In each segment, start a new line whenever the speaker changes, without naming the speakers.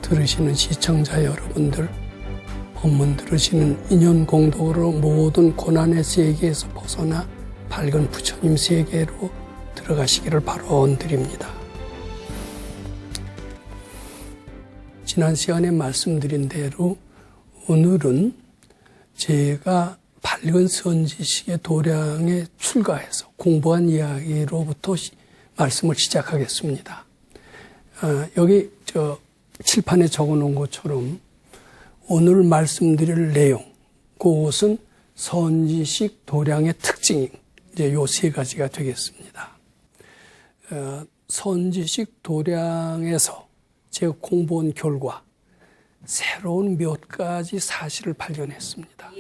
들으시는 시청자 여러분들, 본문 들으시는 인연 공덕으로 모든 고난의 세계에서 벗어나 밝은 부처님 세계로 들어가시기를 바라드립니다. 지난 시간에 말씀드린 대로 오늘은 제가 밝은 선지식의 도량에 출가해서 공부한 이야기로부터 말씀을 시작하겠습니다. 여기 칠판에 적어놓은 것처럼 오늘 말씀드릴 내용, 그것은 선지식 도량의 특징이 이제 요 세 가지가 되겠습니다. 선지식 도량에서 제가 공부한 결과 새로운 몇 가지 사실을 발견했습니다.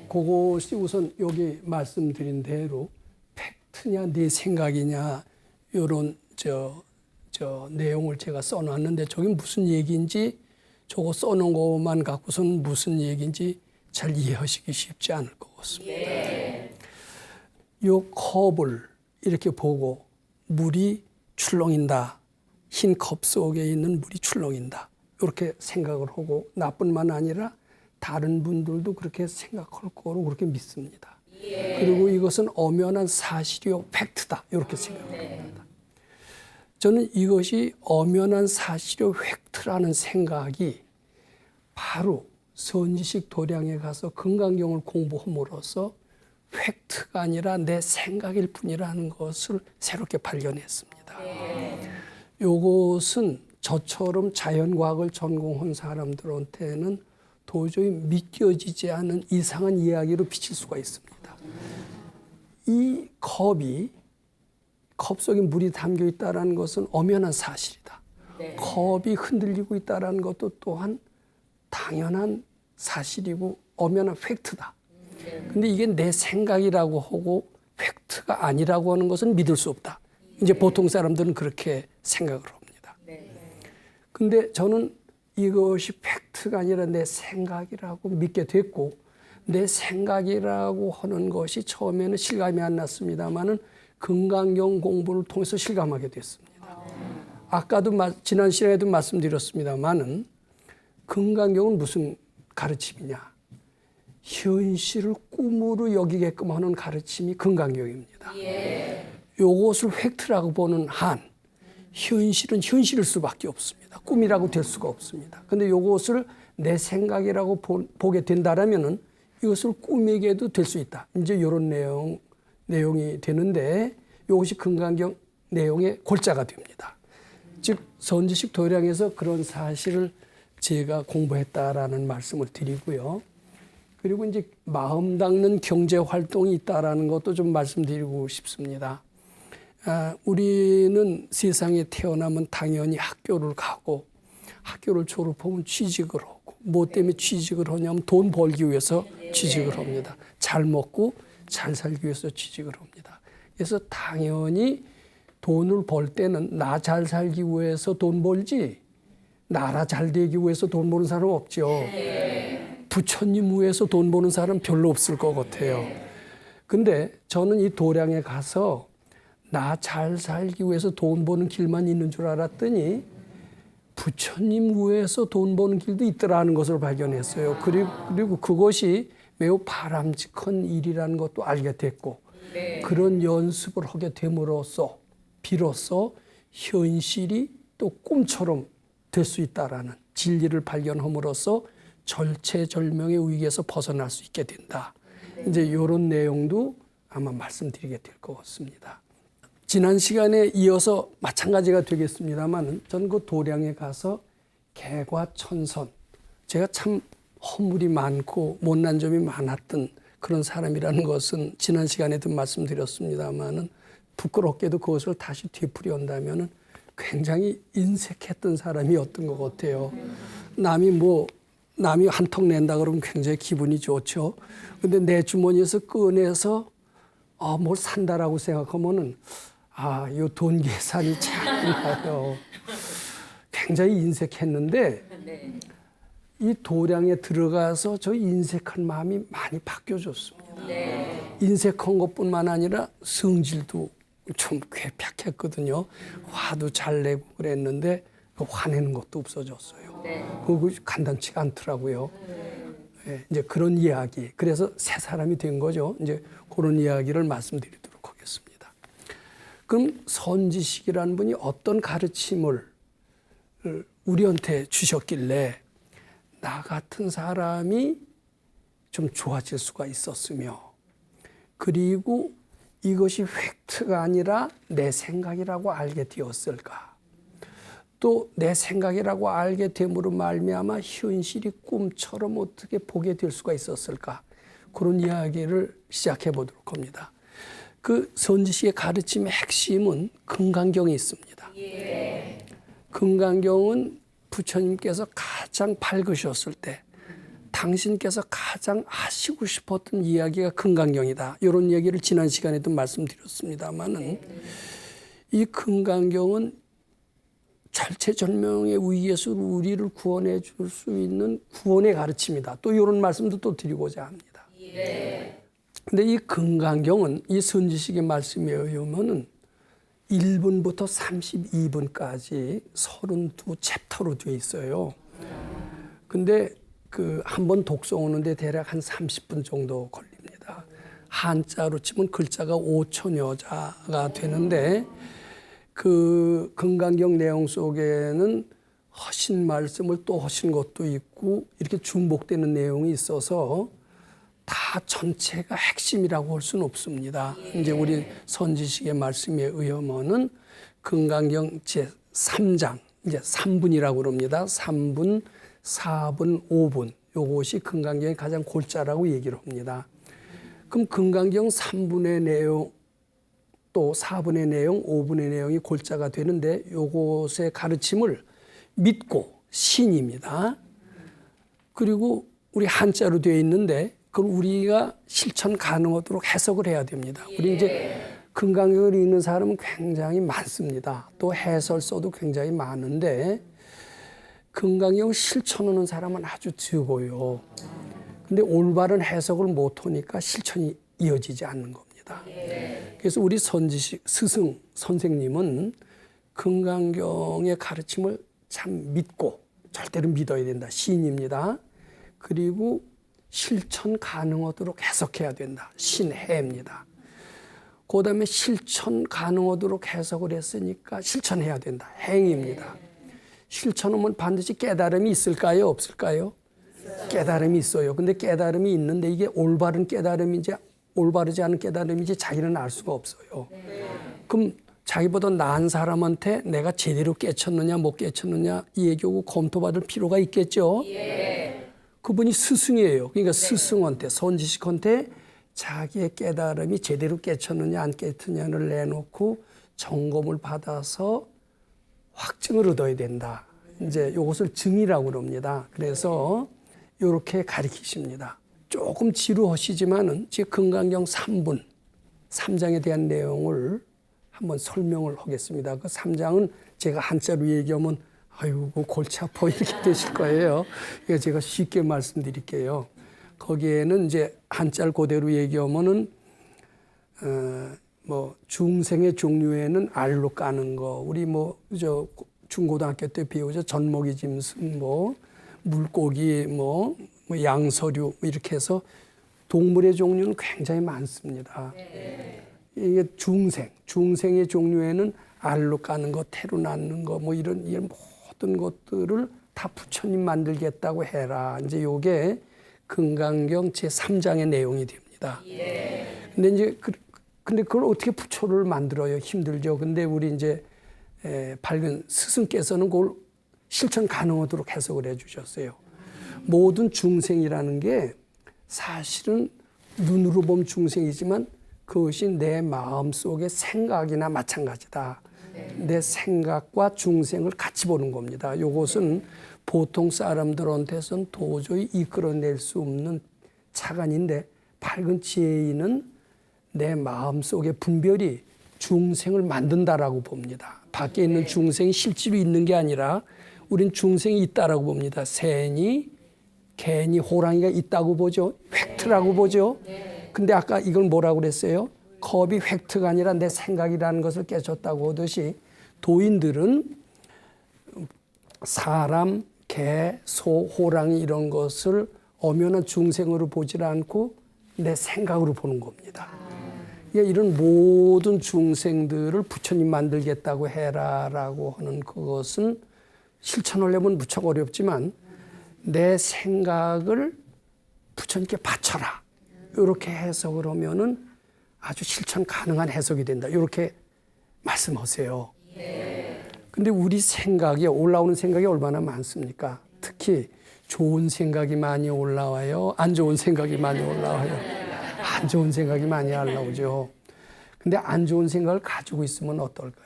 그것이 우선 여기 말씀드린 대로 팩트냐 내 생각이냐 이런 내용을 제가 써놨는데 저게 무슨 얘기인지 저거 써놓은 것만 갖고서는 무슨 얘기인지 잘 이해하시기 쉽지 않을 것 같습니다. 이 컵을 이렇게 보고 물이 출렁인다. 흰 컵 속에 있는 물이 출렁인다. 이렇게 생각을 하고 나뿐만 아니라 다른 분들도 그렇게 생각할 거로 그렇게 믿습니다. 그리고 이것은 엄연한 사실이요 팩트다. 이렇게 생각을 합니다. 저는 이것이 엄연한 사실이요 팩트라는 생각이 바로 선지식 도량에 가서 금강경을 공부함으로써 팩트가 아니라 내 생각일 뿐이라는 것을 새롭게 발견했습니다. 이것은 저처럼 자연과학을 전공한 사람들한테는 도저히 믿겨지지 않은 이상한 이야기로 비칠 수가 있습니다. 이 컵 속에 물이 담겨 있다는 것은 엄연한 사실이다. 컵이 흔들리고 있다는 것도 또한 당연한 사실이고 엄연한 팩트다. 근데 이게 내 생각이라고 하고 팩트가 아니라고 하는 것은 믿을 수 없다. 이제 보통 사람들은 그렇게 생각을 합니다. 근데 저는 이것이 팩트가 아니라 내 생각이라고 믿게 됐고 내 생각이라고 하는 것이 처음에는 실감이 안 났습니다만은 금강경 공부를 통해서 실감하게 됐습니다. 아까도 지난 시간에도 말씀드렸습니다만은 금강경은 무슨 가르침이냐? 현실을 꿈으로 여기게끔 하는 가르침이 금강경입니다. 요것을 팩트라고 보는 한 현실은 현실일 수밖에 없습니다. 꿈이라고 될 수가 없습니다. 근데 요것을 내 생각이라고 보게 된다라면은 이것을 꿈에게도 될 수 있다. 이제 이런 내용이 되는데 이것이 금강경 내용의 골자가 됩니다. 즉 선지식 도량에서 그런 사실을 제가 공부했다라는 말씀을 드리고요. 그리고 이제 마음 닦는 경제 활동이 있다라는 것도 좀 말씀드리고 싶습니다. 우리는 세상에 태어나면 당연히 학교를 가고 학교를 졸업하면 취직을 하고 뭐 때문에 취직을 하냐면 돈 벌기 위해서 취직을 합니다. 잘 먹고 잘 살기 위해서 취직을 합니다. 그래서 당연히 돈을 벌 때는 나 잘 살기 위해서 돈 벌지 나라 잘 되기 위해서 돈 버는 사람 없죠. 부처님 위해서 돈 버는 사람 별로 없을 것 같아요. 근데 저는 이 도량에 가서 나 잘 살기 위해서 돈 버는 길만 있는 줄 알았더니 부처님 위해서 돈 버는 길도 있더라는 것을 발견했어요. 그리고 그것이 매우 바람직한 일이라는 것도 알게 됐고 그런 연습을 하게 됨으로써 비로소 현실이 또 꿈처럼 될 수 있다라는 진리를 발견함으로써 절체절명의 위기에서 벗어날 수 있게 된다. 이제 이런 내용도 아마 말씀드리게 될 것 같습니다. 지난 시간에 이어서 마찬가지가 되겠습니다만 저는 그 도량에 가서 개과천선 제가 참 허물이 많고 못난 점이 많았던 그런 사람이라는 것은 지난 시간에도 말씀드렸습니다만은 부끄럽게도 그것을 다시 되풀이한다면은 굉장히 인색했던 사람이었던 것 같아요. 남이 한턱 낸다 그러면 굉장히 기분이 좋죠. 근데 내 주머니에서 꺼내서 뭘 산다라고 생각하면은 이 돈 계산이 잘 나요. 굉장히 인색했는데 이 도량에 들어가서 저 인색한 마음이 많이 바뀌어졌습니다. 인색한 것뿐만 아니라 성질도 좀 괴팍했거든요. 화도 잘 내고 그랬는데 화내는 것도 없어졌어요. 그거 간단치가 않더라고요. 이제 그런 이야기. 그래서 새 사람이 된 거죠. 이제 그런 이야기를 말씀드리도록 하겠습니다. 그럼 선지식이라는 분이 어떤 가르침을 우리한테 주셨길래 나 같은 사람이 좀 좋아질 수가 있었으며, 그리고 이것이 팩트가 아니라 내 생각이라고 알게 되었을까? 또 내 생각이라고 알게 됨으로 말미암아 현실이 꿈처럼 어떻게 보게 될 수가 있었을까? 그런 이야기를 시작해 보도록 합니다. 그 선지식의 가르침의 핵심은 금강경에 있습니다. 금강경은 부처님께서 가장 밝으셨을 때 당신께서 가장 하시고 싶었던 이야기가 금강경이다. 이런 얘기를 지난 시간에도 말씀드렸습니다만은 이 금강경은 절체절명의 위기에서 우리를 구원해 줄 수 있는 구원의 가르침이다. 또 이런 말씀도 또 드리고자 합니다. 근데 이 금강경은 이 선지식의 말씀에 의하면은 1분부터 32분까지 32챕터로 되어 있어요. 근데 그 한 번 독송하는데 대략 한 30분 정도 걸립니다. 한자로 치면 글자가 5천여 자가 되는데 그 금강경 내용 속에는 하신 말씀을 또 하신 것도 있고 이렇게 중복되는 내용이 있어서 다 전체가 핵심이라고 할 수는 없습니다. 이제 우리 선지식의 말씀에 의하면은 금강경 제 3장 이제 3분이라고 그럽니다. 3분, 4분, 5분 요것이 금강경의 가장 골자라고 얘기를 합니다. 그럼 금강경 3분의 내용 또 4분의 내용, 5분의 내용이 골자가 되는데 요것의 가르침을 믿고 신입니다. 그리고 우리 한자로 되어 있는데 그걸 우리가 실천 가능하도록 해석을 해야 됩니다. 우리 이제 금강경을 읽는 사람은 굉장히 많습니다. 또 해설서도 굉장히 많은데 금강경 실천하는 사람은 아주 적어요. 근데 올바른 해석을 못하니까 실천이 이어지지 않는 겁니다. 그래서 우리 선지식 스승 선생님은 금강경의 가르침을 참 믿고 절대로 믿어야 된다. 신입니다. 그리고 실천 가능하도록 해석해야 된다. 신해입니다. 그 다음에 실천 가능하도록 해석을 했으니까 실천해야 된다. 행입니다. 실천하면 반드시 깨달음이 있을까요? 없을까요? 깨달음이 있어요. 근데 깨달음이 있는데 이게 올바른 깨달음인지 올바르지 않은 깨달음인지 자기는 알 수가 없어요. 그럼 자기보다 나은 사람한테 내가 제대로 깨쳤느냐 못 깨쳤느냐 이 얘기하고 검토받을 필요가 있겠죠. 그분이 스승이에요. 그러니까 스승한테 선지식한테 자기의 깨달음이 제대로 깨쳤느냐 안 깨쳤느냐를 내놓고 점검을 받아서 확증을 얻어야 된다. 이제 이것을 증이라고 그럽니다. 그래서 이렇게 가르치십니다. 조금 지루하시지만은 지금 금강경 3분, 3장에 대한 내용을 한번 설명을 하겠습니다. 그 3장은 제가 한자로 얘기하면 아이고 골치 아파 이렇게 되실 거예요. 그래서 제가 쉽게 말씀드릴게요. 거기에는 이제 한자를 그대로 얘기하면은 뭐 중생의 종류에는 알로 까는 거, 우리 뭐 저 중고등학교 때 배우죠. 젖먹이 짐승, 뭐 물고기, 뭐 양서류 이렇게 해서 동물의 종류는 굉장히 많습니다. 이게 중생의 종류에는 알로 까는 거, 태로 낳는 거, 뭐 이런 모든 것들을 다 부처님 만들겠다고 해라. 이제 요게 금강경 제 3장의 내용이 됩니다. 근데 이제 근데 그걸 어떻게 부처를 만들어요? 힘들죠. 근데 우리 이제 밝은 스승께서는 그걸 실천 가능하도록 해석을 해주셨어요. 모든 중생이라는 게 사실은 눈으로 보면 중생이지만 그것이 내 마음속의 생각이나 마찬가지다. 내 생각과 중생을 같이 보는 겁니다. 이것은 보통 사람들한테서는 도저히 이끌어낼 수 없는 차관인데 밝은 지혜인은 내 마음속의 분별이 중생을 만든다라고 봅니다. 밖에 있는 중생이 실제로 있는 게 아니라 우린 중생이 있다라고 봅니다. 새니, 개니, 호랑이가 있다고 보죠. 팩트라고 보죠. 근데 아까 이걸 뭐라고 그랬어요? 겁이 팩트가 아니라 내 생각이라는 것을 깨쳤다고 하듯이 도인들은 사람, 개, 소, 호랑이 이런 것을 엄연한 중생으로 보질 않고 내 생각으로 보는 겁니다. 이런 모든 중생들을 부처님 만들겠다고 해라라고 하는 그것은 실천하려면 무척 어렵지만 내 생각을 부처님께 바쳐라. 이렇게 해석을 하면은 아주 실천 가능한 해석이 된다. 이렇게 말씀하세요. 근데 우리 생각이 올라오는 생각이 얼마나 많습니까? 특히 좋은 생각이 많이 올라와요. 안 좋은 생각이 많이 올라와요. 안 좋은 생각이 많이 올라오죠. 근데 안 좋은 생각을 가지고 있으면 어떨까요?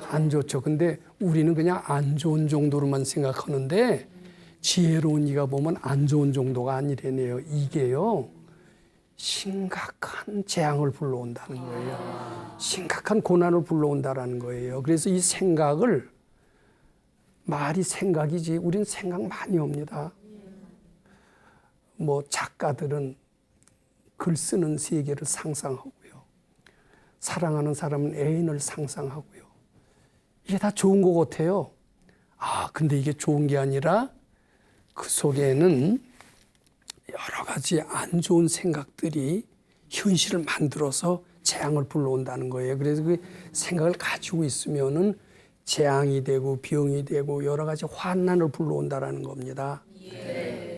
안 좋죠. 근데 우리는 그냥 안 좋은 정도로만 생각하는데 지혜로운 이가 보면 안 좋은 정도가 아니래네요. 이게요. 심각한 재앙을 불러온다는 거예요. 심각한 고난을 불러온다는 거예요. 그래서 이 생각을 말이 생각이지 우리는 생각 많이 합니다. 뭐 작가들은 글 쓰는 세계를 상상하고요. 사랑하는 사람은 애인을 상상하고요. 이게 다 좋은 것 같아요. 근데 이게 좋은 게 아니라 그 속에는 여러 가지 안 좋은 생각들이 현실을 만들어서 재앙을 불러온다는 거예요. 그래서 그 생각을 가지고 있으면은 재앙이 되고 병이 되고 여러 가지 환난을 불러온다라는 겁니다.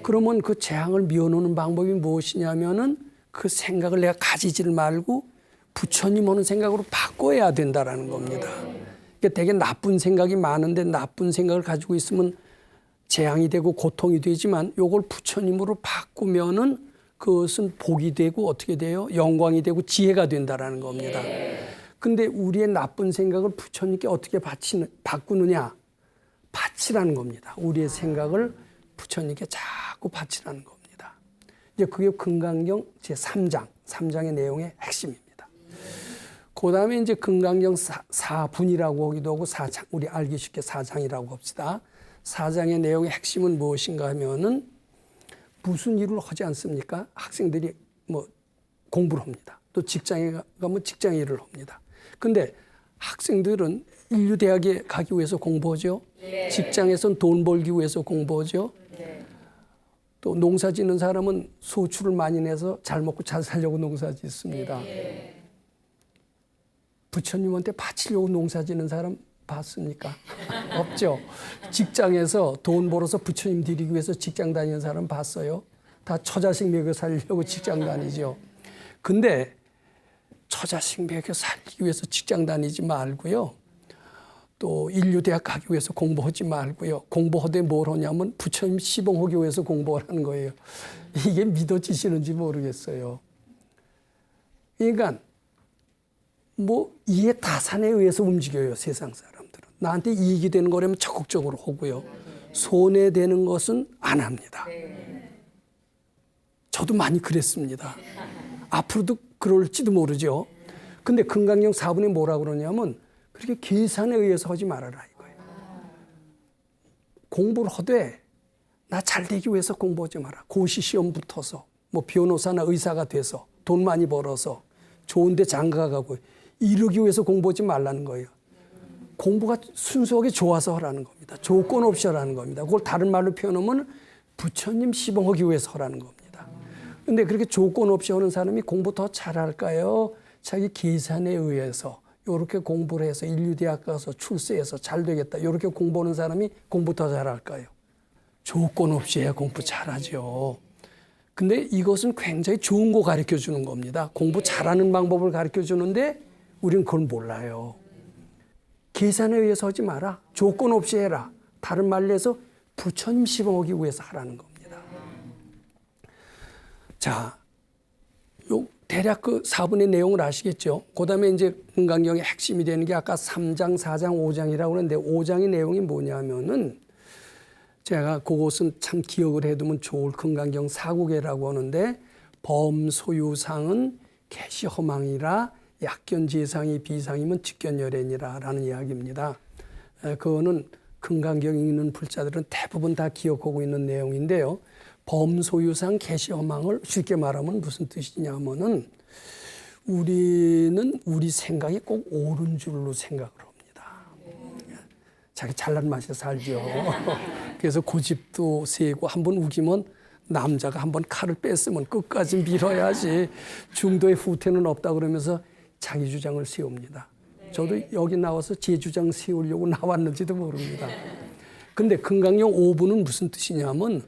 그러면 그 재앙을 미워놓는 방법이 무엇이냐면은 그 생각을 내가 가지지를 말고 부처님 오는 생각으로 바꿔야 된다라는 겁니다. 그러니까 되게 나쁜 생각이 많은데 나쁜 생각을 가지고 있으면 재앙이 되고 고통이 되지만 요걸 부처님으로 바꾸면은 그것은 복이 되고 어떻게 돼요? 영광이 되고 지혜가 된다라는 겁니다. 근데 우리의 나쁜 생각을 부처님께 어떻게 바꾸느냐? 바치라는 겁니다. 우리의 생각을 부처님께 자꾸 바치라는 겁니다. 이제 그게 금강경 제3장, 3장의 내용의 핵심입니다. 그 다음에 이제 금강경 4분이라고 하기도 하고 4장, 우리 알기 쉽게 4장이라고 합시다. 4장의 내용의 핵심은 무엇인가 하면은 무슨 일을 하지 않습니까? 학생들이 뭐 공부를 합니다. 또 직장에 가면 직장 일을 합니다. 근데 학생들은 인류대학에 가기 위해서 공부하죠. 직장에선 돈 벌기 위해서 공부하죠. 또 농사 짓는 사람은 소출을 많이 내서 잘 먹고 잘 살려고 농사 짓습니다. 부처님한테 바치려고 농사 짓는 사람 봤습니까? 없죠. 직장에서 돈 벌어서 부처님 드리기 위해서 직장 다니는 사람 봤어요? 다 처자식 먹여 살려고 직장 다니죠. 근데 처자식 먹여 살기 위해서 직장 다니지 말고요. 또 인류대학 가기 위해서 공부하지 말고요. 공부하되 뭘 하냐면 부처님 시봉하기 위해서 공부하라는 거예요. 이게 믿어지시는지 모르겠어요. 그러니까 뭐 이해 타산에 의해서 움직여요. 세상 사람들은. 나한테 이익이 되는 거라면 적극적으로 하고요. 손해되는 것은 안 합니다. 저도 많이 그랬습니다. 앞으로도 그럴지도 모르죠. 근데 금강경 4분에 뭐라고 그러냐면 그렇게 계산에 의해서 하지 말아라 이거예요. 공부를 하되 나 잘 되기 위해서 공부하지 마라. 고시 시험 붙어서 뭐 변호사나 의사가 돼서 돈 많이 벌어서 좋은데 장가 가고 이러기 위해서 공부하지 말라는 거예요. 공부가 순수하게 좋아서 하라는 겁니다. 조건 없이 하라는 겁니다. 그걸 다른 말로 표현하면 부처님 시봉하기 위해서 하라는 겁니다. 그런데 그렇게 조건 없이 하는 사람이 공부 더 잘할까요? 자기 계산에 의해서 이렇게 공부를 해서 인류대학 가서 출세해서 잘 되겠다. 이렇게 공부하는 사람이 공부 더 잘할까요? 조건 없이 해야 공부 잘하죠. 근데 이것은 굉장히 좋은 거 가르쳐 주는 겁니다. 공부 잘하는 방법을 가르쳐 주는데 우리는 그걸 몰라요. 계산에 의해서 하지 마라. 조건 없이 해라. 다른 말로 해서 부처님 시봉하기 위해서 하라는 겁니다. 자, 요 대략 그 4분의 내용을 아시겠죠? 그 다음에 이제 금강경의 핵심이 되는 게 아까 3장, 4장, 5장이라고 하는데 5장의 내용이 뭐냐면은 제가 그것은 참 기억을 해두면 좋을 금강경 4구계라고 하는데 범소유상은 개시허망이라 약견재상이 비상이면 직견열애니라 라는 이야기입니다. 그거는 금강경 읽는 불자들은 대부분 다 기억하고 있는 내용인데요. 범소유상 개시허망을 쉽게 말하면 무슨 뜻이냐면은 우리는 우리 생각이 꼭 옳은 줄로 생각을 합니다. 자기 잘난 맛에 살죠. 그래서 고집도 세고 한번 우기면 남자가 한번 칼을 뺐으면 끝까지 밀어야지 중도의 후퇴는 없다 그러면서 자기 주장을 세웁니다. 저도 여기 나와서 제 주장 세우려고 나왔는지도 모릅니다. 근데 금강경 5부는 무슨 뜻이냐면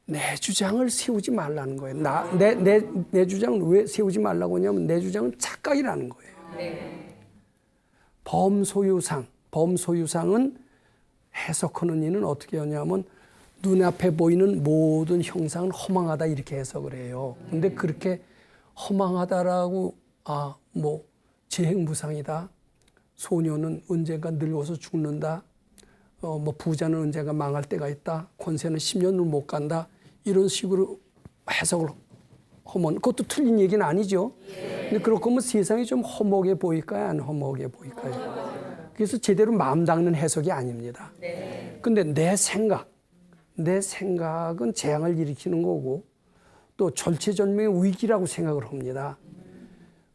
내 주장을 세우지 말라는 거예요. 내 주장을 왜 세우지 말라고 하냐면 내 주장은 착각이라는 거예요. 범소유상은 해석하는 이는 어떻게 하냐면 눈앞에 보이는 모든 형상은 허망하다 이렇게 해석을 해요. 근데 그렇게 허망하다라고 재행무상이다. 소녀는 언젠가 늙어서 죽는다. 부자는 언젠가 망할 때가 있다. 권세는 10년을 못 간다. 이런 식으로 해석을 하면 그것도 틀린 얘기는 아니죠. 근데 그렇고 하면 세상이 좀 허무하게 보일까요? 안 허무하게 보일까요? 그래서 제대로 마음 닦는 해석이 아닙니다. 근데 내 생각은 재앙을 일으키는 거고 또 절체절명의 위기라고 생각을 합니다.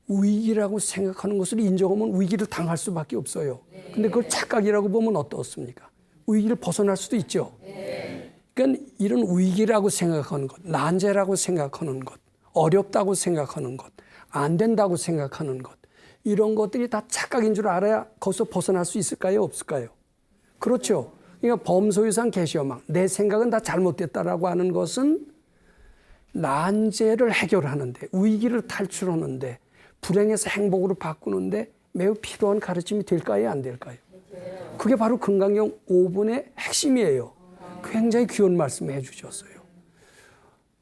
위기라고 생각하는 것을 인정하면 위기를 당할 수밖에 없어요. 근데 그걸 착각이라고 보면 어떻습니까? 위기를 벗어날 수도 있죠. 그러니까 이런 위기라고 생각하는 것, 난제라고 생각하는 것, 어렵다고 생각하는 것, 안 된다고 생각하는 것, 이런 것들이 다 착각인 줄 알아야 거기서 벗어날 수 있을까요? 없을까요? 그렇죠. 그러니까 범소유상 개시여망, 내 생각은 다 잘못됐다라고 하는 것은 난제를 해결하는데, 위기를 탈출하는데, 불행에서 행복으로 바꾸는데 매우 필요한 가르침이 될까요? 안 될까요? 그게 바로 금강경 5분의 핵심이에요. 굉장히 귀한 말씀을 해주셨어요.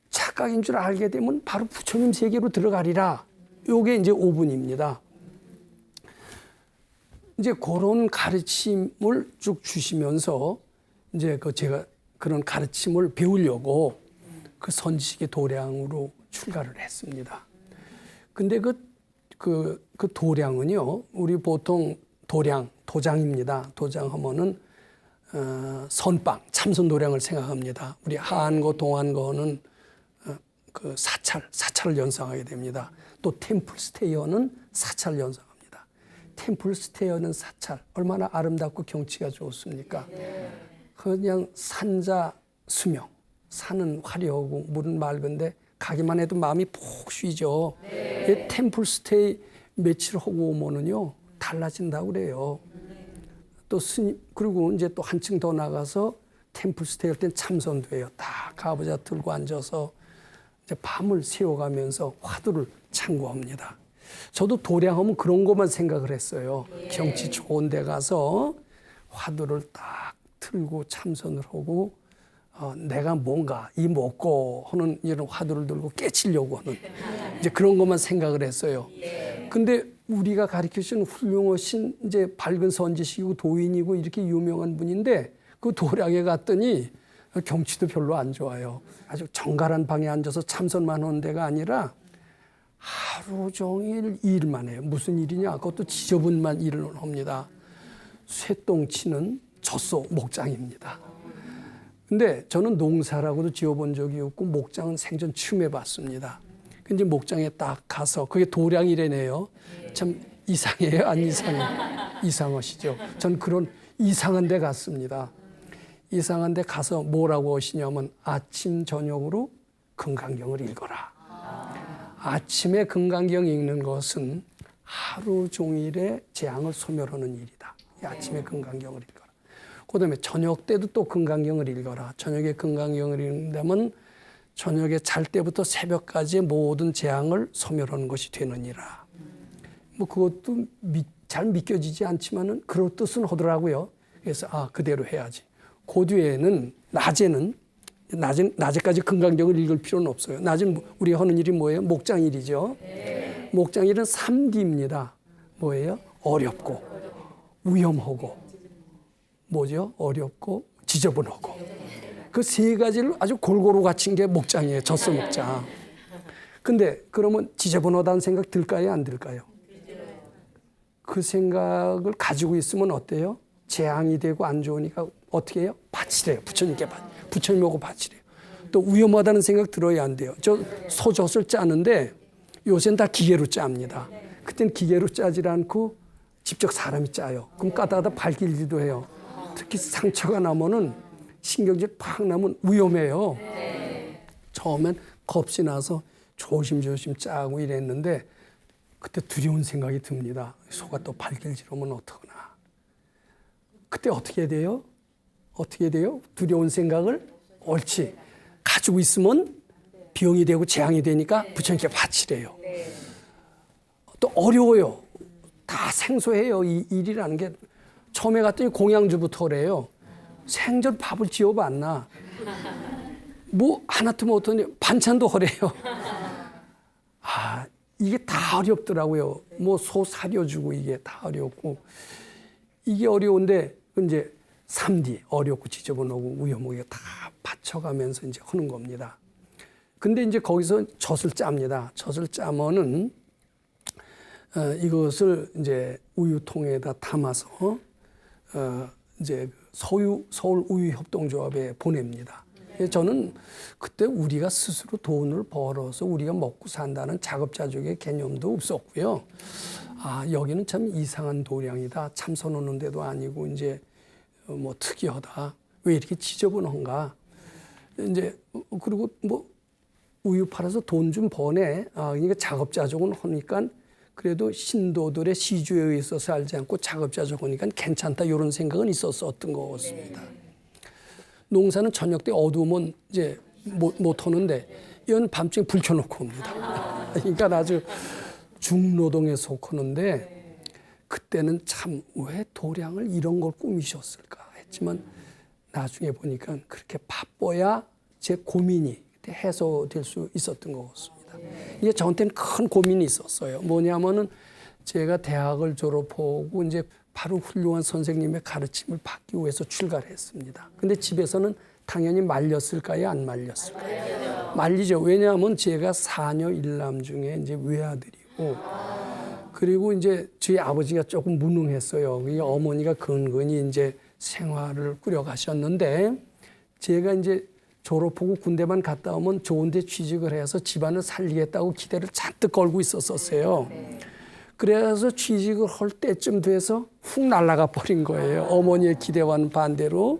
착각인 줄 알게 되면 바로 부처님 세계로 들어가리라. 요게 이제 5분입니다. 이제 그런 가르침을 쭉 주시면서 이제 제가 그런 가르침을 배우려고 그 선지식의 도량으로 출가를 했습니다. 근데 그 도량은요, 우리 보통 도장입니다. 도장하면은 선빵, 참선 도량을 생각합니다. 우리 하안거, 동안거는 그 사찰을 연상하게 됩니다. 또 템플스테이어는 사찰을 연상합니다. 템플스테이어는 사찰, 얼마나 아름답고 경치가 좋습니까? 그냥 산자 수명, 산은 화려하고 물은 맑은데 가기만 해도 마음이 푹 쉬죠. 템플스테이 며칠 하고 오면은요 달라진다고 그래요. 또 스님, 그리고 이제 또 한층 더 나가서 템플스테이 할 땐 참선도 해요. 다 가부좌 들고 앉아서 이제 밤을 새워가면서 화두를 참고합니다. 저도 도량하면 그런 것만 생각을 했어요. 경치 좋은 데 가서 화두를 딱 틀고 참선을 하고 내가 뭔가 이 먹고 하는 이런 화두를 들고 깨치려고 하는 이제 그런 것만 생각을 했어요. 근데 우리가 가르쳐주신 훌륭하신 이제 밝은 선지식이고 도인이고 이렇게 유명한 분인데 그 도량에 갔더니 경치도 별로 안 좋아요. 아주 정갈한 방에 앉아서 참선만 하는 데가 아니라 하루 종일 일만 해요. 무슨 일이냐? 그것도 지저분만 일을 합니다. 쇠똥 치는 젖소 목장입니다. 근데 저는 농사라고도 지어본 적이 없고 목장은 생전 처음 해봤습니다. 근데 목장에 딱 가서 그게 도량이래네요. 참 이상해요? 안 이상해요? 이상하시죠? 전 그런 이상한 데 갔습니다. 이상한 데 가서 뭐라고 하시냐면 아침 저녁으로 금강경을 읽어라. 아침에 금강경 읽는 것은 하루 종일의 재앙을 소멸하는 일이다. 아침에 금강경을 읽어라. 그다음에 저녁 때도 또 금강경을 읽어라. 저녁에 금강경을 읽는다면 저녁에 잘 때부터 새벽까지 모든 재앙을 소멸하는 것이 되느니라. 뭐 그것도 잘 믿겨지지 않지만은 그런 뜻은 하더라고요. 그래서 그대로 해야지. 그 뒤에는 낮에까지 금강경을 읽을 필요는 없어요. 낮은 우리가 하는 일이 뭐예요? 목장일이죠. 목장일은 3D입니다. 뭐예요? 어렵고 위험하고 뭐죠? 어렵고 지저분하고 그 세 가지를 아주 골고루 갖춘 게 목장이에요. 젖소 목장. 근데 그러면 지저분하다는 생각 들까요? 안 들까요? 그 생각을 가지고 있으면 어때요? 재앙이 되고 안 좋으니까 어떻게 해요? 바치래요. 부처님께 부처님하고 바치래요. 또 위험하다는 생각 들어야 안 돼요. 저 소젖을 짜는데 요새는 다 기계로 짭니다. 그때는 기계로 짜지 않고 직접 사람이 짜요. 그럼 까다가 발길기도 해요. 특히 상처가 나면은 신경질 팍 나면 위험해요. 처음엔 겁이 나서 조심조심 짜고 이랬는데 그때 두려운 생각이 듭니다. 소가 또 발길질하면 어떡하나. 그때 어떻게 돼요? 어떻게 돼요? 두려운 생각을 옳지 가지고 있으면 병이 되고 재앙이 되니까 부처님께 바치래요. 또 어려워요. 다 생소해요. 이 일이라는 게. 처음에 갔더니 공양주부터래요. 생전 밥을 지어봤나. 뭐 하나도 못하니 반찬도 허래요. 아, 이게 다 어렵더라고요. 뭐 소 사려주고 이게 다 어렵고. 이게 어려운데 이제 3D 어렵고 지저분하고 위험하게 다 받쳐가면서 이제 하는 겁니다. 근데 이제 거기서 젖을 짭니다. 젖을 짜면은 이것을 이제 우유통에다 담아서 이제 서울 우유협동조합에 보냅니다. 저는 그때 우리가 스스로 돈을 벌어서 우리가 먹고 산다는 자급자족의 개념도 없었고요. 아, 여기는 참 이상한 도량이다. 참선하는 데도 아니고 이제 뭐 특이하다. 왜 이렇게 지저분한가? 이제 그리고 뭐 우유 팔아서 돈 좀 버네. 아, 그러니까 자급자족은 하니까 그래도 신도들의 시주에 의해서 살지 않고 자급자족하니까 괜찮다 이런 생각은 있었었던 것 같습니다. 농사는 저녁 때 어두우면 이제 못 하는데 이건 밤중에 불 켜놓고 옵니다. 그러니까 아주 중노동에 속하는데 그때는 참 왜 도량을 이런 걸 꾸미셨을까 했지만 나중에 보니까 그렇게 바빠야 제 고민이 그때 해소될 수 있었던 것 같습니다. 이게 저한테는 큰 고민이 있었어요. 뭐냐면은 제가 대학을 졸업하고 이제 바로 훌륭한 선생님의 가르침을 받기 위해서 출가를 했습니다. 근데 집에서는 당연히 말렸을까요? 안 말렸을까요? 말리죠. 왜냐하면 제가 4녀 1남 중에 이제 외아들이고 그리고 이제 저희 아버지가 조금 무능했어요. 어머니가 근근히 이제 생활을 꾸려가셨는데 제가 이제 졸업하고 군대만 갔다 오면 좋은 데 취직을 해서 집안을 살리겠다고 기대를 잔뜩 걸고 있었어요. 그래서 취직을 할 때쯤 돼서 훅 날아가 버린 거예요. 어머니의 기대와는 반대로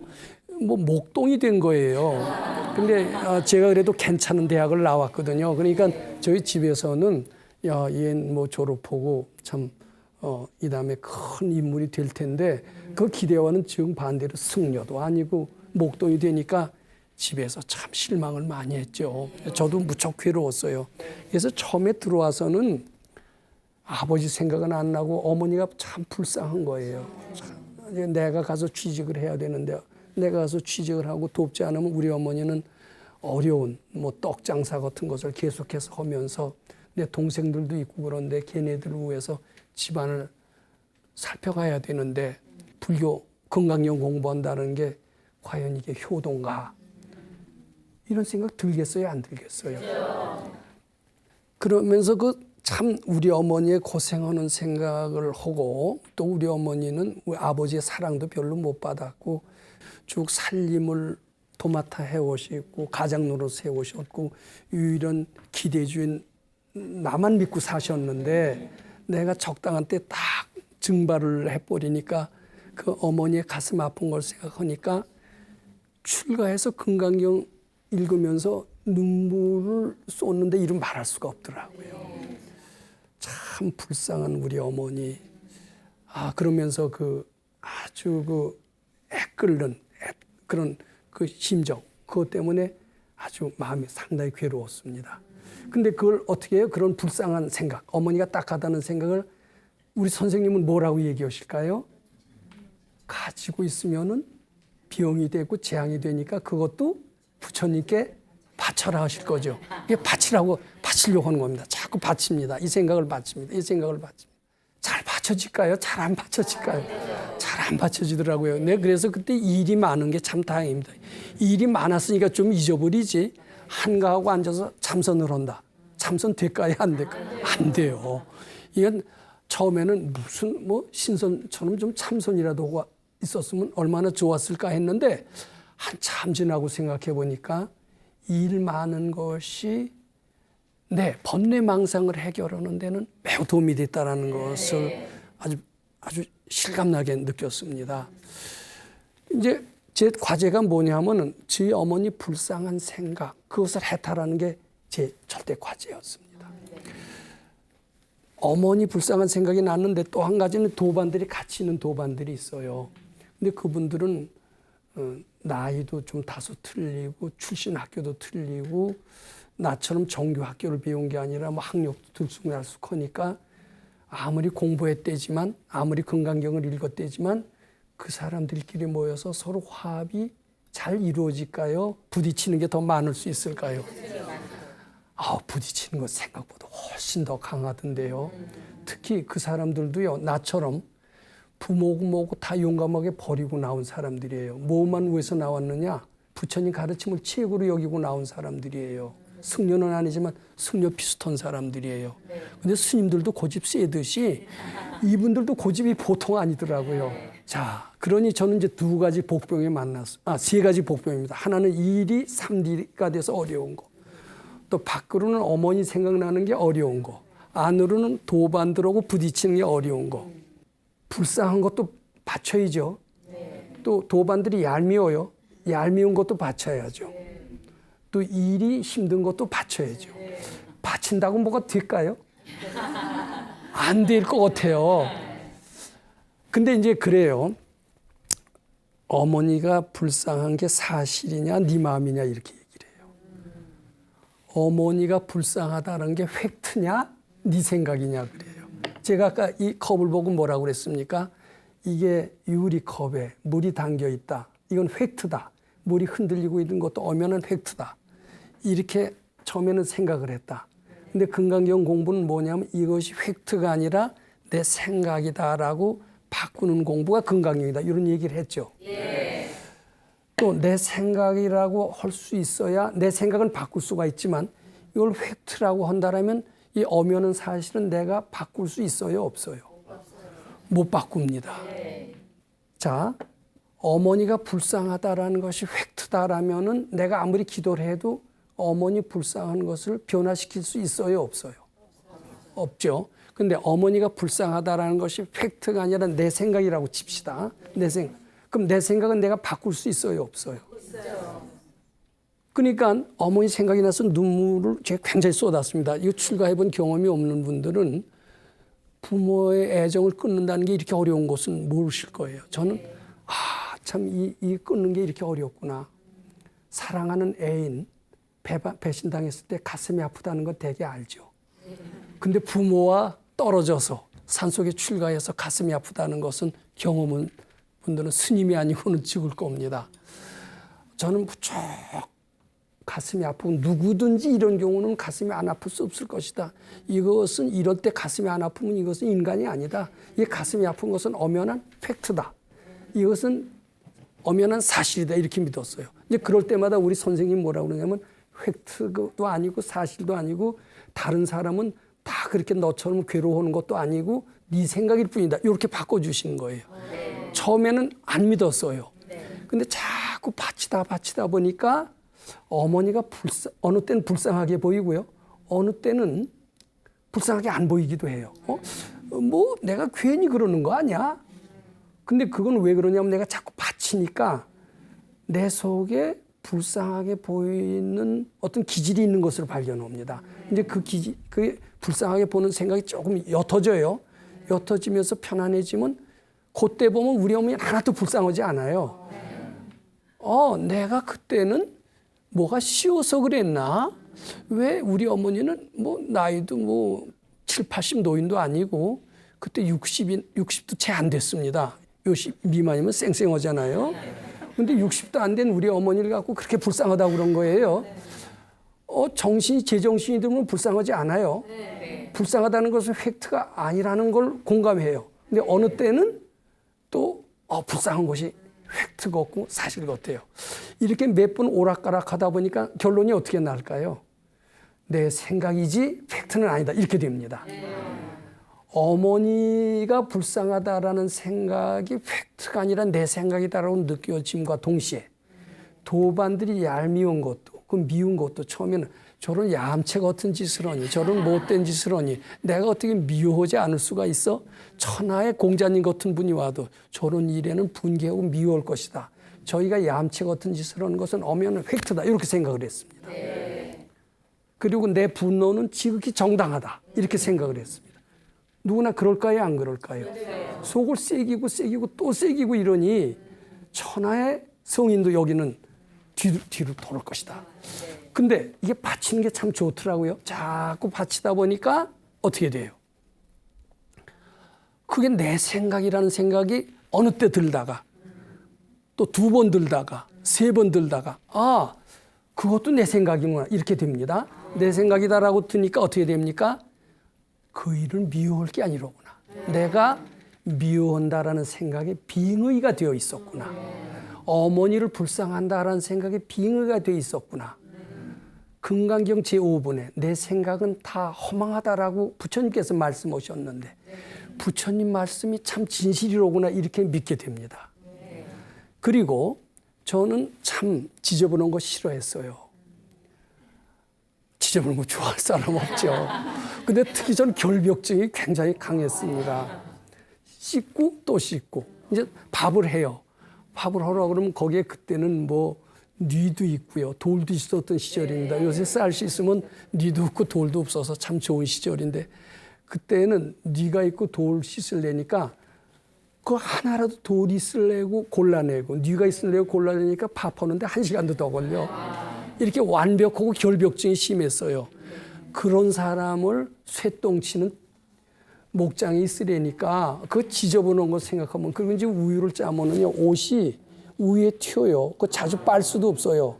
뭐 목동이 된 거예요. 근데 제가 그래도 괜찮은 대학을 나왔거든요. 그러니까 저희 집에서는 야, 얘는 뭐 졸업하고 참 이 다음에 큰 인물이 될 텐데 그 기대와는 정반대로 승려도 아니고 목동이 되니까 집에서 참 실망을 많이 했죠. 저도 무척 괴로웠어요. 그래서 처음에 들어와서는 아버지 생각은 안 나고 어머니가 참 불쌍한 거예요. 참 내가 가서 취직을 해야 되는데 내가 가서 취직을 하고 돕지 않으면 우리 어머니는 어려운 뭐 떡 장사 같은 것을 계속해서 하면서 내 동생들도 있고 그런데 걔네들을 위해서 집안을 살펴가야 되는데 불교 건강경 공부한다는 게 과연 이게 효도인가? 이런 생각 들겠어요? 안 들겠어요? 그러면서 참 우리 어머니의 고생하는 생각을 하고 또 우리 어머니는 우리 아버지의 사랑도 별로 못 받았고 쭉 살림을 도맡아 해오시고 가장 노릇 해오셨고 이런 기대주인 나만 믿고 사셨는데 내가 적당한 때 딱 증발을 해버리니까 그 어머니의 가슴 아픈 걸 생각하니까 출가해서 금강경 읽으면서 눈물을 쏟는데 이름 말할 수가 없더라고요. 참 불쌍한 우리 어머니. 아, 그러면서 아주 애끓는 그런 그 심정, 그것 때문에 아주 마음이 상당히 괴로웠습니다. 근데 그걸 어떻게 해요? 그런 불쌍한 생각, 어머니가 딱하다는 생각을 우리 선생님은 뭐라고 얘기하실까요? 가지고 있으면은 병이 되고 재앙이 되니까 그것도 부처님께 바쳐라 하실 거죠. 이게 바치려고 하는 겁니다. 자꾸 바칩니다. 이 생각을 바칩니다. 이 생각을 바칩니다. 잘 바쳐질까요? 잘 안 바쳐질까요? 잘 안 바쳐지더라고요. 네, 그래서 그때 일이 많은 게 참 다행입니다. 일이 많았으니까 좀 잊어버리지. 한가하고 앉아서 참선을 한다. 참선 될까요? 안 될까요? 안 돼요. 이건 처음에는 무슨 뭐 신선처럼 좀 참선이라도 하고 있었으면 얼마나 좋았을까 했는데 한참 지나고 생각해 보니까 일 많은 것이 내 번뇌망상을 해결하는 데는 매우 도움이 됐다는 것을 아주 실감나게 느꼈습니다. 이제 제 과제가 뭐냐면은 저희 어머니 불쌍한 생각 그것을 해탈하는 게 제 절대 과제였습니다. 어머니 불쌍한 생각이 났는데 또 한 가지는 도반들이 같이 있는 도반들이 있어요. 근데 그분들은 나이도 좀 다소 틀리고 출신 학교도 틀리고 나처럼 정규 학교를 배운 게 아니라 뭐 학력도 들쑥날쑥하니까 아무리 공부했대지만 아무리 건강경을 읽었대지만 그 사람들끼리 모여서 서로 화합이 잘 이루어질까요? 부딪히는 게 더 많을 수 있을까요? 부딪히는 것 생각보다 훨씬 더 강하던데요. 특히 그 사람들도요, 나처럼 부모고 뭐고 다 용감하게 버리고 나온 사람들이에요. 뭐만 위해서 나왔느냐? 부처님 가르침을 최고로 여기고 나온 사람들이에요. 승려는 아니지만 승려 비슷한 사람들이에요. 근데 스님들도 고집 세듯이 이분들도 고집이 보통 아니더라고요. 자, 그러니 저는 이제 두 가지 복병에 세 가지 복병입니다. 하나는 2리, 3리가 돼서 어려운 거. 또 밖으로는 어머니 생각나는 게 어려운 거. 안으로는 도반들하고 부딪히는 게 어려운 거. 불쌍한 것도 받쳐야죠. 또 도반들이 얄미워요. 얄미운 것도 받쳐야죠. 또 일이 힘든 것도 받쳐야죠. 받친다고 뭐가 될까요? 안 될 것 같아요. 근데 이제 그래요. 어머니가 불쌍한 게 사실이냐 네 마음이냐 이렇게 얘기를 해요. 어머니가 불쌍하다는 게 팩트냐 네 생각이냐 그래요. 제가 아까 이 컵을 보고 뭐라고 그랬습니까? 이게 유리컵에 물이 담겨 있다. 이건 팩트다. 물이 흔들리고 있는 것도 엄연한 팩트다. 이렇게 처음에는 생각을 했다. 근데 건강경 공부는 뭐냐면 이것이 팩트가 아니라 내 생각이다라고 바꾸는 공부가 건강경이다. 이런 얘기를 했죠. 또 내 생각이라고 할 수 있어야 내 생각은 바꿀 수가 있지만 이걸 팩트라고 한다면 이 엄연한 사실은 내가 바꿀 수 있어요? 없어요? 못 바꿉니다. 자, 어머니가 불쌍하다라는 것이 팩트다라면은 내가 아무리 기도를 해도 어머니 불쌍한 것을 변화시킬 수 있어요? 없어요? 없죠. 근데 어머니가 불쌍하다라는 것이 팩트가 아니라 내 생각이라고 칩시다. 내 생각. 그럼 내 생각은 내가 바꿀 수 있어요? 없어요? 있어요. 그러니까 어머니 생각이 나서 눈물을 제가 굉장히 쏟았습니다. 이거 출가해본 경험이 없는 분들은 부모의 애정을 끊는다는 게 이렇게 어려운 것은 모르실 거예요. 저는 참 이 끊는 게 이렇게 어렵구나. 사랑하는 애인 배신당했을 때 가슴이 아프다는 건 되게 알죠. 근데 부모와 떨어져서 산속에 출가해서 가슴이 아프다는 것은 경험은 분들은 스님이 아니고는 죽을 겁니다. 저는 무척 가슴이 아프고 누구든지 이런 경우는 가슴이 안 아플 수 없을 것이다. 이것은 이럴 때 가슴이 안 아프면 이것은 인간이 아니다. 이 가슴이 아픈 것은 엄연한 팩트다. 이것은 엄연한 사실이다. 이렇게 믿었어요. 이제 그럴 때마다 우리 선생님 뭐라고 그러냐면 팩트도 아니고 사실도 아니고 다른 사람은 다 그렇게 너처럼 괴로워하는 것도 아니고 네 생각일 뿐이다. 이렇게 바꿔주시는 거예요. 처음에는 안 믿었어요. 근데 자꾸 바치다 보니까 어머니가 어느 때는 불쌍하게 보이고요. 어느 때는 불쌍하게 안 보이기도 해요. 뭐 내가 괜히 그러는 거 아니야? 근데 그건 왜 그러냐면 내가 자꾸 바치니까 내 속에 불쌍하게 보이는 어떤 기질이 있는 것으로 발견합니다. 이제 그 불쌍하게 보는 생각이 조금 옅어져요. 옅어지면서 편안해지면 그때 보면 우리 어머니 하나도 불쌍하지 않아요. 내가 그때는 뭐가 쉬워서 그랬나? 왜 우리 어머니는 뭐 나이도 뭐 7, 80 노인도 아니고 그때 60도 채 안 됐습니다. 60 미만이면 쌩쌩하잖아요. 근데 60도 안 된 우리 어머니를 갖고 그렇게 불쌍하다고 그런 거예요. 제정신이 들면 불쌍하지 않아요. 불쌍하다는 것은 팩트가 아니라는 걸 공감해요. 근데 어느 때는 또 불쌍한 것이 팩트 같고 사실 같아요. 이렇게 몇 번 오락가락 하다 보니까 결론이 어떻게 날까요? 내 생각이지 팩트는 아니다. 이렇게 됩니다. 어머니가 불쌍하다라는 생각이 팩트가 아니라 내 생각이다라고 느껴짐과 동시에 도반들이 얄미운 것도 그 미운 것도 처음에는 저런 얌체 같은 짓을 하니 저런 못된 짓을 하니 내가 어떻게 미워하지 않을 수가 있어? 천하의 공자님 같은 분이 와도 저런 일에는 분개하고 미워할 것이다. 저희가 얌체 같은 짓을 하는 것은 엄연한 팩트다 이렇게 생각을 했습니다. 그리고 내 분노는 지극히 정당하다 이렇게 생각을 했습니다. 누구나 그럴까요? 안 그럴까요? 속을 새기고 또 새기고 이러니 천하의 성인도 여기는 뒤로 돌을 것이다. 근데 이게 바치는 게 참 좋더라고요. 자꾸 바치다 보니까 어떻게 돼요? 그게 내 생각이라는 생각이 어느 때 들다가 또 2번 들다가 3번 들다가 아 그것도 내 생각이구나 이렇게 됩니다. 내 생각이다라고 드니까 어떻게 됩니까? 그 일을 미워할 게 아니로구나. 내가 미워한다라는 생각에 빙의가 되어 있었구나. 어머니를 불쌍한다라는 생각에 빙의가 되어 있었구나. 금강경 제5번에 내 생각은 다 허망하다라고 부처님께서 말씀하셨는데 부처님 말씀이 참 진실이로구나 이렇게 믿게 됩니다. 그리고 저는 참 지저분한 거 싫어했어요. 지저분한 거 좋아할 사람 없죠. 근데 특히 저는 결벽증이 굉장히 강했습니다. 씻고 또 씻고 이제 밥을 해요. 밥을 하라고 그러면 거기에 그때는 뭐 뉘도 있고요. 돌도 있었던 시절입니다. 요새 쌀 씻으면 뉘도 없고 돌도 없어서 참 좋은 시절인데 그때는 뉘가 있고 돌 씻으려니까 그 하나라도 돌이 있으려고 골라내고 뉘가 있으려고 골라내니까 밥하는데 1시간도 더 걸려. 이렇게 완벽하고 결벽증이 심했어요. 그런 사람을 쇠똥치는 목장에 있으려니까 그 지저분한 거 생각하면 그리고 이제 우유를 짜면은요 옷이 우유에 튀어요. 그 자주 빨 수도 없어요.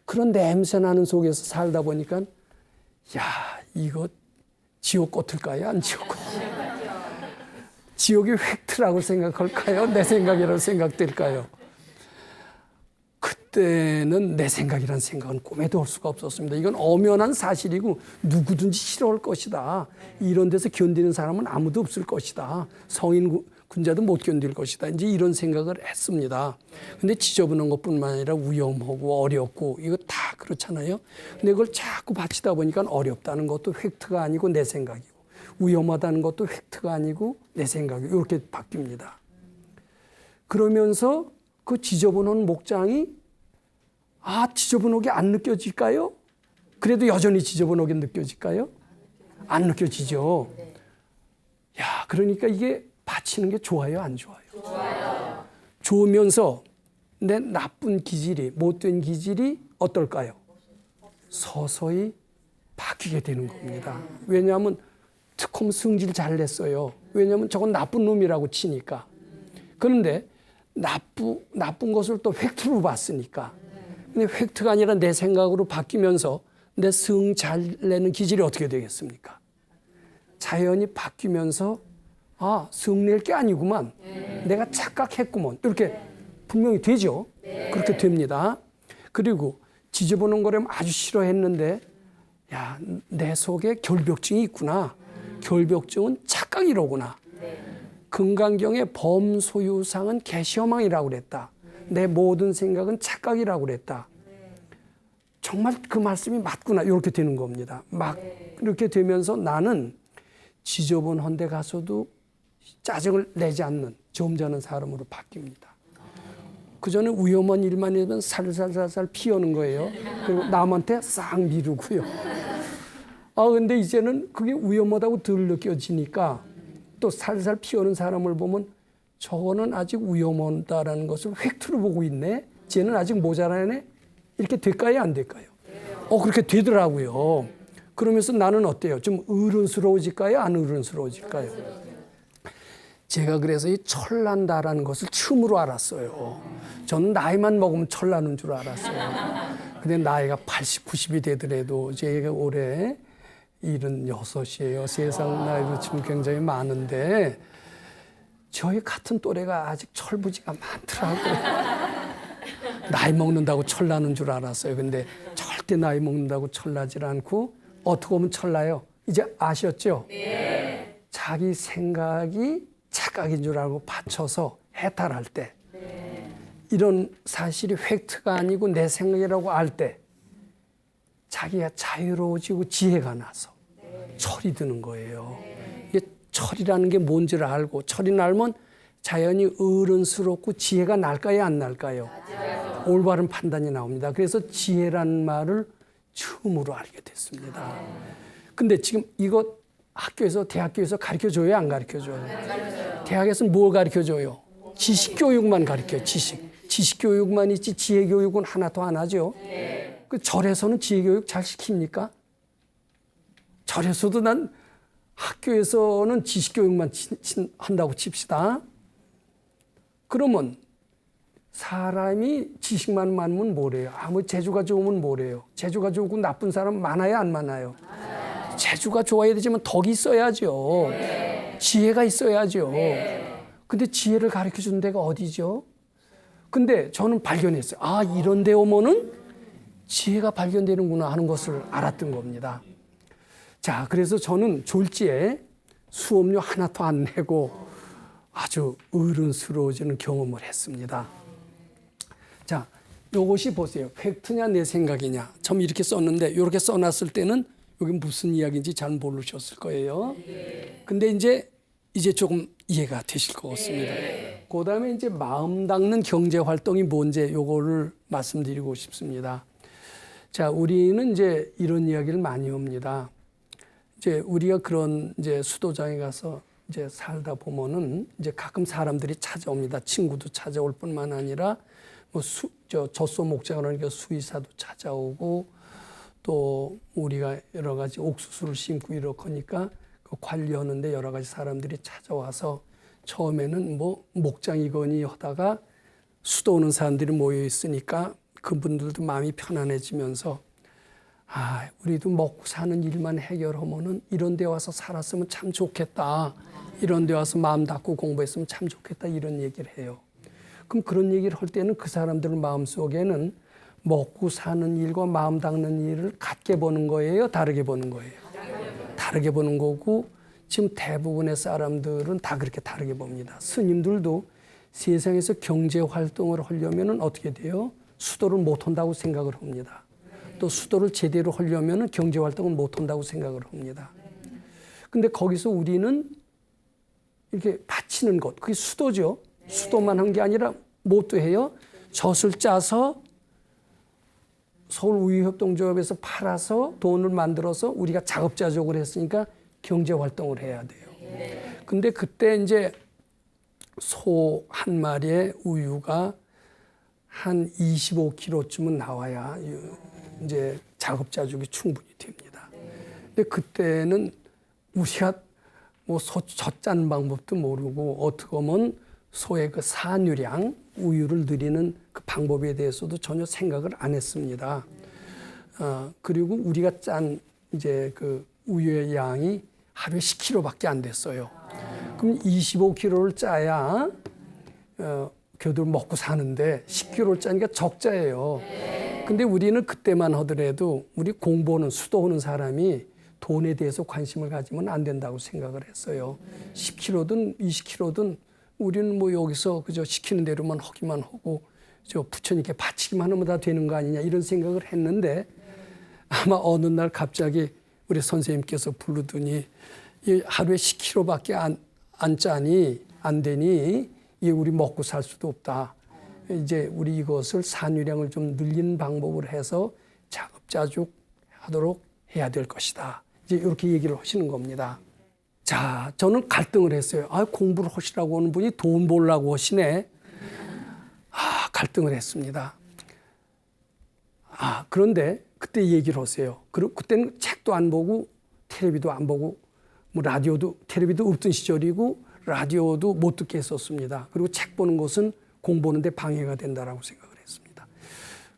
그런 냄새 나는 속에서 살다 보니까 야 이거 지옥 같을까요? 안 지옥 같을까요? 지옥이 획트라고 생각할까요? 내 생각이라고 생각될까요? 그때는 내 생각이라는 생각은 꿈에도 올 수가 없었습니다. 이건 엄연한 사실이고 누구든지 싫어할 것이다. 이런 데서 견디는 사람은 아무도 없을 것이다. 성인 군자도 못 견딜 것이다. 이제 이런 생각을 했습니다. 근데 지저분한 것뿐만 아니라 위험하고 어렵고 이거 다 그렇잖아요. 근데 그걸 자꾸 바치다 보니까 어렵다는 것도 획트가 아니고 내 생각이고 위험하다는 것도 획트가 아니고 내 생각이고 이렇게 바뀝니다. 그러면서 그 지저분한 목장이 지저분하게 안 느껴질까요? 그래도 여전히 지저분하게 느껴질까요? 안 느껴지죠. 야, 그러니까 이게 바치는 게 좋아요, 안 좋아요? 좋아요. 좋으면서 내 나쁜 기질이, 못된 기질이 어떨까요? 서서히 바뀌게 되는 겁니다. 왜냐하면 특검 승질 잘 냈어요. 왜냐하면 저건 나쁜 놈이라고 치니까. 그런데 나쁜 것을 또 획트로 봤으니까. 근데 획트가 아니라 내 생각으로 바뀌면서 내 승 잘 내는 기질이 어떻게 되겠습니까? 자연히 바뀌면서 승 낼 게 아니구만. 내가 착각했구먼. 이렇게 분명히 되죠. 그렇게 됩니다. 그리고 지저분한 거라면 아주 싫어했는데 야, 내 속에 결벽증이 있구나. 결벽증은 착각이로구나. 금강경의 범소유상은 개시허망이라고 그랬다. 내 모든 생각은 착각이라고 그랬다. 정말 그 말씀이 맞구나. 이렇게 되는 겁니다. 막 이렇게 되면서 나는 지저분한 데 가서도 짜증을 내지 않는 점잖은 사람으로 바뀝니다. 그전에 위험한 일만 있으면 살살살살 피하는 거예요. 그리고 남한테 싹 미루고요. 근데 이제는 그게 위험하다고 덜 느껴지니까 또 살살 피하는 사람을 보면 저거는 아직 위험하다라는 것을 획트로 보고 있네. 쟤는 아직 모자라네. 이렇게 될까요? 안 될까요? 그렇게 되더라고요. 그러면서 나는 어때요? 좀 어른스러워질까요? 안 어른스러워질까요? 제가 그래서 이 철난다라는 것을 처음으로 알았어요. 저는 나이만 먹으면 철나는 줄 알았어요. 근데 나이가 80, 90이 되더라도 제가 올해 76이에요. 세상 나이도 지금 굉장히 많은데 저희 같은 또래가 아직 철부지가 많더라고요. 나이 먹는다고 철나는 줄 알았어요. 근데 절대 나이 먹는다고 철나질 않고 어떻게 보면 철나요? 이제 아셨죠? 네. 자기 생각이 착각인 줄 알고 받쳐서 해탈할 때 이런 사실이 팩트가 아니고 내 생각이라고 알 때 자기가 자유로워지고 지혜가 나서 철이 드는 거예요. 이게 철이라는 게 뭔지를 알고 철이 나면 자연이 어른스럽고 지혜가 날까요, 안 날까요? 올바른 판단이 나옵니다. 그래서 지혜란 말을 처음으로 알게 됐습니다. 근데 지금 이거 학교에서, 대학교에서 가르쳐줘요, 안 가르쳐줘요? 대학에서는 뭘 가르쳐줘요? 지식교육만 가르쳐요, 지식교육만 있지 지혜교육은 하나도 안 하죠. 그 절에서는 지혜교육 잘 시킵니까? 절에서도 난 학교에서는 지식교육만 한다고 칩시다. 그러면 사람이 지식만 많으면 뭐래요? 뭐 재주가 좋으면 뭐래요? 재주가 좋고 나쁜 사람 많아요, 안 많아요? 재주가 좋아야 되지만 덕이 있어야죠. 지혜가 있어야죠. 근데 지혜를 가르쳐 주는 데가 어디죠? 근데 저는 발견했어요. 아, 이런 데 오면은 지혜가 발견되는구나 하는 것을 알았던 겁니다. 자, 그래서 저는 졸지에 수업료 하나도 안 내고 아주 어른스러워지는 경험을 했습니다. 자, 요것이 보세요. 팩트냐 내 생각이냐. 처음 이렇게 썼는데 이렇게 써놨을 때는 여기 무슨 이야기인지 잘 모르셨을 거예요. 근데 이제 조금 이해가 되실 것 같습니다. 그 다음에 이제 마음 닦는 경제 활동이 뭔지 요거를 말씀드리고 싶습니다. 자, 우리는 이제 이런 이야기를 많이 합니다. 이제 우리가 그런 이제 수도장에 가서 이제 살다 보면은 이제 가끔 사람들이 찾아옵니다. 친구도 찾아올 뿐만 아니라 뭐 젖소 목장을 수의사도 찾아오고 또 우리가 여러 가지 옥수수를 심고 이러니까 그 관리하는데 여러 가지 사람들이 찾아와서 처음에는 뭐 목장이거니 하다가 수도 오는 사람들이 모여 있으니까 그분들도 마음이 편안해지면서 아, 우리도 먹고 사는 일만 해결하면은 이런 데 와서 살았으면 참 좋겠다. 이런 데 와서 마음 닫고 공부했으면 참 좋겠다. 이런 얘기를 해요. 그럼 그런 얘기를 할 때는 그 사람들 마음속에는 먹고 사는 일과 마음 닦는 일을 같게 보는 거예요? 다르게 보는 거예요? 다르게 보는 거고 지금 대부분의 사람들은 다 그렇게 다르게 봅니다. 스님들도 세상에서 경제 활동을 하려면 어떻게 돼요? 수도를 못 한다고 생각을 합니다. 또 수도를 제대로 하려면 경제 활동을 못 한다고 생각을 합니다. 근데 거기서 우리는 이렇게 바치는 것, 그게 수도죠. 수도만 한 게 아니라 뭣도 해요? 젖을 짜서 서울 우유협동조합에서 팔아서 돈을 만들어서 우리가 자급자족을 했으니까 경제 활동을 해야 돼요. 근데 그때 이제 소 한 마리의 우유가 한 25kg쯤은 나와야 이제 자급자족이 충분히 됩니다. 근데 그때는 우리가 뭐 소 젖 짜는 방법도 모르고 어떻게 보면 소의 그 산유량, 우유를 늘리는 그 방법에 대해서도 전혀 생각을 안 했습니다. 그리고 우리가 짠 이제 그 우유의 양이 하루에 10kg밖에 안 됐어요. 그럼 25kg를 짜야 겨들 먹고 사는데 10kg를 짜니까 적자예요. 근데 우리는 그때만 하더라도 우리 공부하는 수도하는 사람이 돈에 대해서 관심을 가지면 안 된다고 생각을 했어요. 10kg든 20kg든 우리는 뭐 여기서 그저 시키는 대로만 하기만 하고 저 부처님께 바치기만 하면 다 되는 거 아니냐 이런 생각을 했는데 아마 어느 날 갑자기 우리 선생님께서 부르더니 하루에 10kg밖에 안 짜니 안 되니 이게 우리 먹고 살 수도 없다. 이제 우리 이것을 산유량을 좀 늘리는 방법을 해서 자급자족하도록 해야 될 것이다. 이제 이렇게 얘기를 하시는 겁니다. 자, 저는 갈등을 했어요. 아, 공부를 하시라고 하는 분이 돈 벌라고 하시네. 아, 갈등을 했습니다. 아, 그런데 그때 얘기를 하세요. 그때는 책도 안 보고 텔레비도 안 보고 뭐 라디오도 텔레비도 없던 시절이고 라디오도 못 듣게 했었습니다. 그리고 책 보는 것은 공부하는데 방해가 된다라고 생각을 했습니다.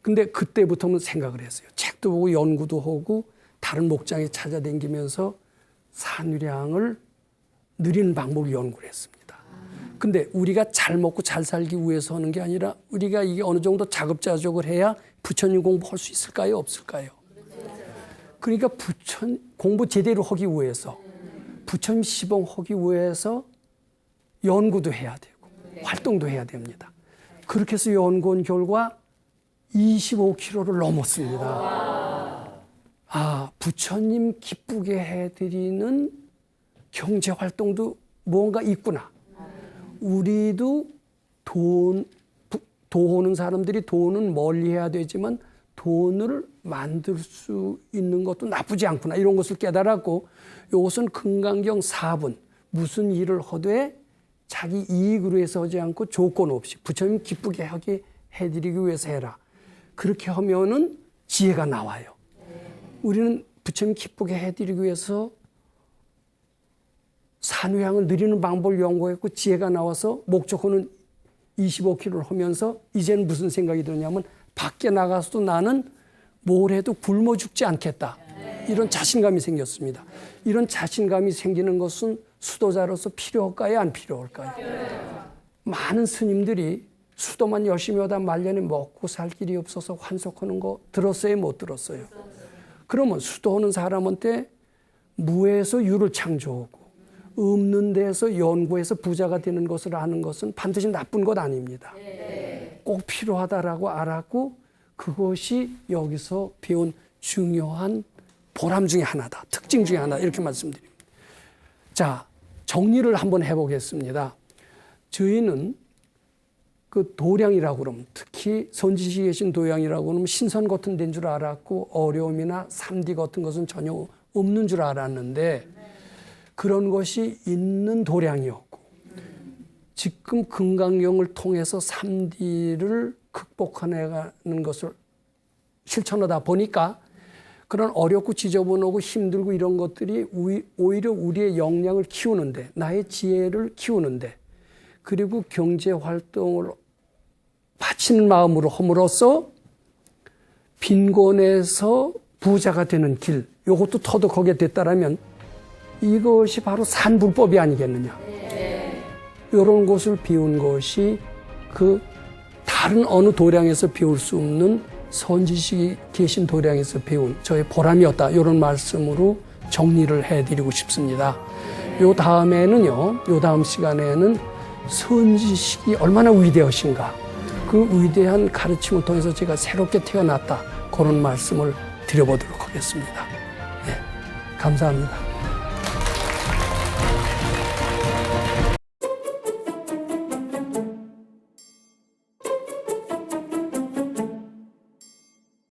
근데 그때부터는 생각을 했어요. 책도 보고 연구도 하고 다른 목장에 찾아다니면서 산유량을 늘리는 방법을 연구를 했습니다. 근데 우리가 잘 먹고 잘 살기 위해서 하는 게 아니라 우리가 이게 어느 정도 자급자족을 해야 부처님 공부할 수 있을까요? 없을까요? 그러니까 공부 제대로 하기 위해서 부처님 시봉하기 위해서 연구도 해야 되고 활동도 해야 됩니다. 그렇게 해서 연구한 결과 25kg를 넘었습니다. 아, 부처님 기쁘게 해드리는 경제 활동도 뭔가 있구나. 우리도 도하는 사람들이 돈은 멀리 해야 되지만 돈을 만들 수 있는 것도 나쁘지 않구나. 이런 것을 깨달았고, 이것은 금강경 4분. 무슨 일을 하되 자기 이익으로 해서 하지 않고 조건 없이 부처님 기쁘게 하게 해드리기 위해서 해라. 그렇게 하면은 지혜가 나와요. 우리는 부처님 기쁘게 해드리기 위해서 산후향을 누리는 방법을 연구했고 지혜가 나와서 목적어는 25km를 하면서 이제는 무슨 생각이 드냐면 밖에 나가서도 나는 뭘 해도 굶어 죽지 않겠다. 이런 자신감이 생겼습니다. 이런 자신감이 생기는 것은 수도자로서 필요할까요? 안 필요할까요? 많은 스님들이 수도만 열심히 하다 말년에 먹고 살 길이 없어서 환속하는 거 들었어요? 못 들었어요? 그러면 수도하는 사람한테 무에서 유를 창조하고 없는 데서 연구해서 부자가 되는 것을 아는 것은 반드시 나쁜 것 아닙니다. 꼭 필요하다라고 알았고 그것이 여기서 배운 중요한 보람 중에 하나다. 특징 중에 하나 이렇게 말씀드립니다. 자, 정리를 한번 해보겠습니다. 저희는 그 도량이라고 그러면 특히 선지식에 계신 도량이라고 그러면 신선 같은 데인 줄 알았고 어려움이나 3D 같은 것은 전혀 없는 줄 알았는데 그런 것이 있는 도량이었고 지금 금강경을 통해서 3D를 극복해내가는 것을 실천하다 보니까 그런 어렵고 지저분하고 힘들고 이런 것들이 오히려 우리의 역량을 키우는데 나의 지혜를 키우는데 그리고 경제활동을 바치는 마음으로 함으로써 빈곤에서 부자가 되는 길 이것도 터득하게 됐다라면 이것이 바로 산불법이 아니겠느냐. 이런 것을 배운 것이 그 다른 어느 도량에서 배울 수 없는 선지식이 계신 도량에서 배운 저의 보람이었다. 이런 말씀으로 정리를 해드리고 싶습니다. 요 다음 시간에는 선지식이 얼마나 위대하신가. 그 위대한 가르침을 통해서 제가 새롭게 태어났다. 그런 말씀을 드려보도록 하겠습니다. 네, 감사합니다.